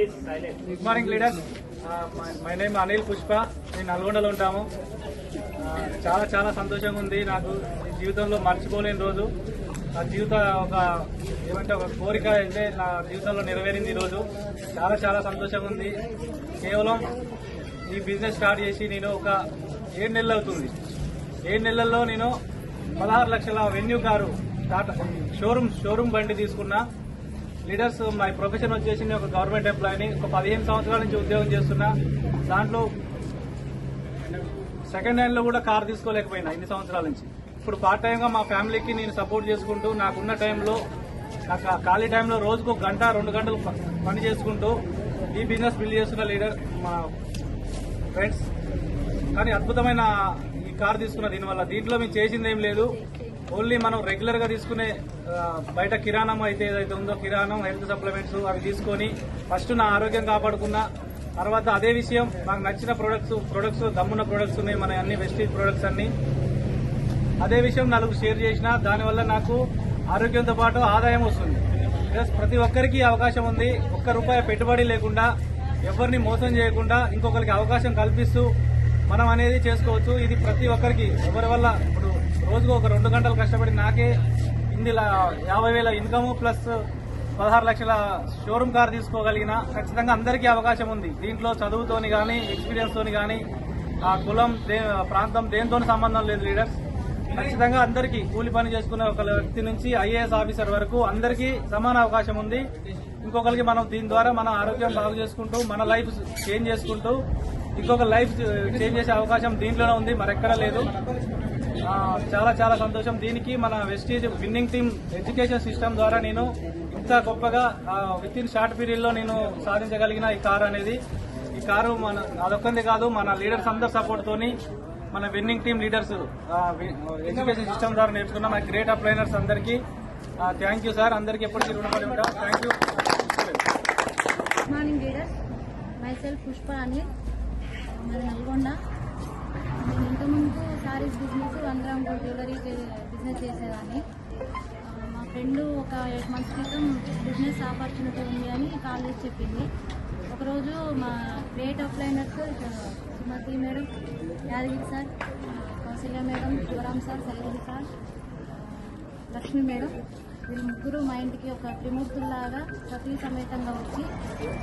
Good morning leaders. My name Anil Pushpa. నేను నల్గొండలో ఉంటాము. చాలా చాలా సంతోషంగా ఉంది. నాకు జీవితంలో మర్చిపోలేని రోజు. నా జీవిత ఒక కోరిక అయితే నా జీవితంలో నెరవేరింది ఈరోజు. చాలా చాలా సంతోషంగా ఉంది. కేవలం ఈ బిజినెస్ స్టార్ట్ చేసి నేను ఒక 7 నెలలు అవుతుంది. 7 నెలల్లో నేను 16 లక్షల వెన్యూ కారు షోరూమ్ బండి తీసుకున్నా. లీడర్స్, మై ప్రొఫెషన్ వచ్చేసి నేను ఒక గవర్నమెంట్ ఎంప్లాయీని. ఒక 15 సంవత్సరాల నుంచి ఉద్యోగం చేస్తున్నా. దాంట్లో సెకండ్ హ్యాండ్ లో కూడా కార్ తీసుకోలేకపోయినా ఇన్ని సంవత్సరాల నుంచి. ఇప్పుడు పార్ట్ టైం గా మా ఫ్యామిలీకి నేను సపోర్ట్ చేసుకుంటూ నాకున్న టైంలో, నాకు ఖాళీ టైంలో రోజుకు 1-2 గంటలు పని చేసుకుంటూ ఈ బిజినెస్ బిల్డ్ చేస్తున్న లీడర్ మా ఫ్రెండ్స్. కానీ అద్భుతమైన ఈ కార్ తీసుకున్న దీనివల్ల దీంట్లో మేము చేసింది ఏం లేదు. ఓన్లీ మనం రెగ్యులర్ గా తీసుకునే బయట కిరాణం అయితే ఏదైతే ఉందో, కిరాణం, హెల్త్ సప్లిమెంట్స్ అవి తీసుకొని ఫస్ట్ నా ఆరోగ్యం కాపాడుకున్నా. తర్వాత అదే విషయం నాకు నచ్చిన ప్రొడక్ట్స్ దమ్మున్న ప్రొడక్ట్స్ ఉన్నాయి మన అన్ని వెస్టీజ్ ప్రొడక్ట్స్ అన్ని. అదే విషయం నలుగురు షేర్ చేసిన దానివల్ల నాకు ఆరోగ్యంతో పాటు ఆదాయం వస్తుంది. ప్లస్ ప్రతి ఒక్కరికి అవకాశం ఉంది. ₹1 పెట్టుబడి లేకుండా, ఎవరిని మోసం చేయకుండా, ఇంకొకరికి అవకాశం కల్పిస్తూ మనం అనేది చేసుకోవచ్చు. ఇది ప్రతి ఒక్కరికి ఎవరి వల్ల. ఇప్పుడు రోజుకు ఒక 2 గంటలు కష్టపడి నాకే ఇందులో 50,000 ఇన్కమ్ ప్లస్ 16 లక్షల షోరూమ్ కార్ తీసుకోగలిగిన. ఖచ్చితంగా అందరికీ అవకాశం ఉంది. దీంట్లో చదువుతోని కానీ, ఎక్స్పీరియన్స్ తోని కానీ, ఆ కులం, ప్రాంతం దేనితోని సంబంధం లేదు లీడర్స్. ఖచ్చితంగా అందరికీ కూలి పని చేసుకునే ఒక వ్యక్తి నుంచి IAS ఆఫీసర్ వరకు అందరికీ సమాన అవకాశం ఉంది. ఇంకొకరికి మనం దీని ద్వారా మన ఆరోగ్యం బాగు చేసుకుంటూ, మన లైఫ్ చేంజ్ చేసుకుంటూ, ఇంకొక లైఫ్ చేంజ్ చేసే అవకాశం దీంట్లోనే ఉంది, మరెక్కడా లేదు. చాలా చాలా సంతోషం. దీనికి మన Vestige winning team education system ద్వారా నేను ఇంత గొప్పగా విత్ ఇన్ షార్ట్ పీరియడ్ లో నేను సాధించగలిగిన ఈ కారు అనేది. ఈ కారు మన అదొక్కంది కాదు, మన లీడర్స్ అందరి సపోర్ట్ తోని, మన winning team leaders education system ద్వారా నేర్చుకున్న మన గ్రేట్ అప్లైనర్స్ అందరికీ థ్యాంక్ యూ సార్. అందరికీ ఎప్పటికీ రుణపడి ఉంటాం. Thank you. Good morning leaders. My self Pushpa అని మరి నల్గొండ. నేను ఇంతకుముందు saris business, 1 gram gold jewellery business చేసేదాన్ని. మా ఫ్రెండ్ ఒక 8 మంత్స్ క్రితం బిజినెస్ ఆపర్చునిటీ ఉంది అని కాల్ చేసి చెప్పింది. ఒకరోజు మా గ్రేట్ అప్లైనర్స్ Sumathi madam, Yadagiri sir, Kousalya madam, Sivaram sir, Sailaja sir, Lakshmi madam, వీళ్ళు ముగ్గురు మా ఇంటికి ఒక త్రిమూర్తుల్లాగా సతీ సమేతంగా వచ్చి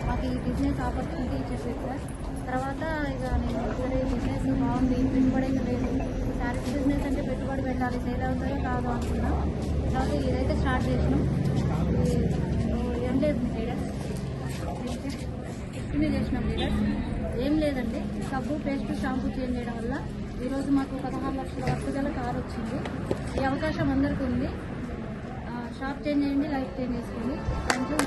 మాకు ఈ బిజినెస్ ఆపర్చునిటీ చెప్పారు సార్. తర్వాత ఇక నేను సరే బిజినెస్ బాగుంది, పెట్టుబడి లేదు, శారీస్ బిజినెస్ అంటే పెట్టుబడి పెట్టాలి, సేల్ అవుతుందో కాదు అనుకున్నాం. తర్వాత ఇదైతే స్టార్ట్ చేసినాం. ఏం లేదు లీడర్స్, ఇష్టమే చేసినాం లీడర్స్. ఏం లేదండి, సబ్బు, పేస్ట్, షాంపూ చేంజ్ చేయడం వల్ల ఈరోజు మాకు 16 లక్షల వరకు గల కారు వచ్చింది. ఈ అవకాశం అందరికీ ఉంది. షాప్ చేంజ్ చేయండి, లైఫ్ చేంజ్ చేసుకోండి. Thank you.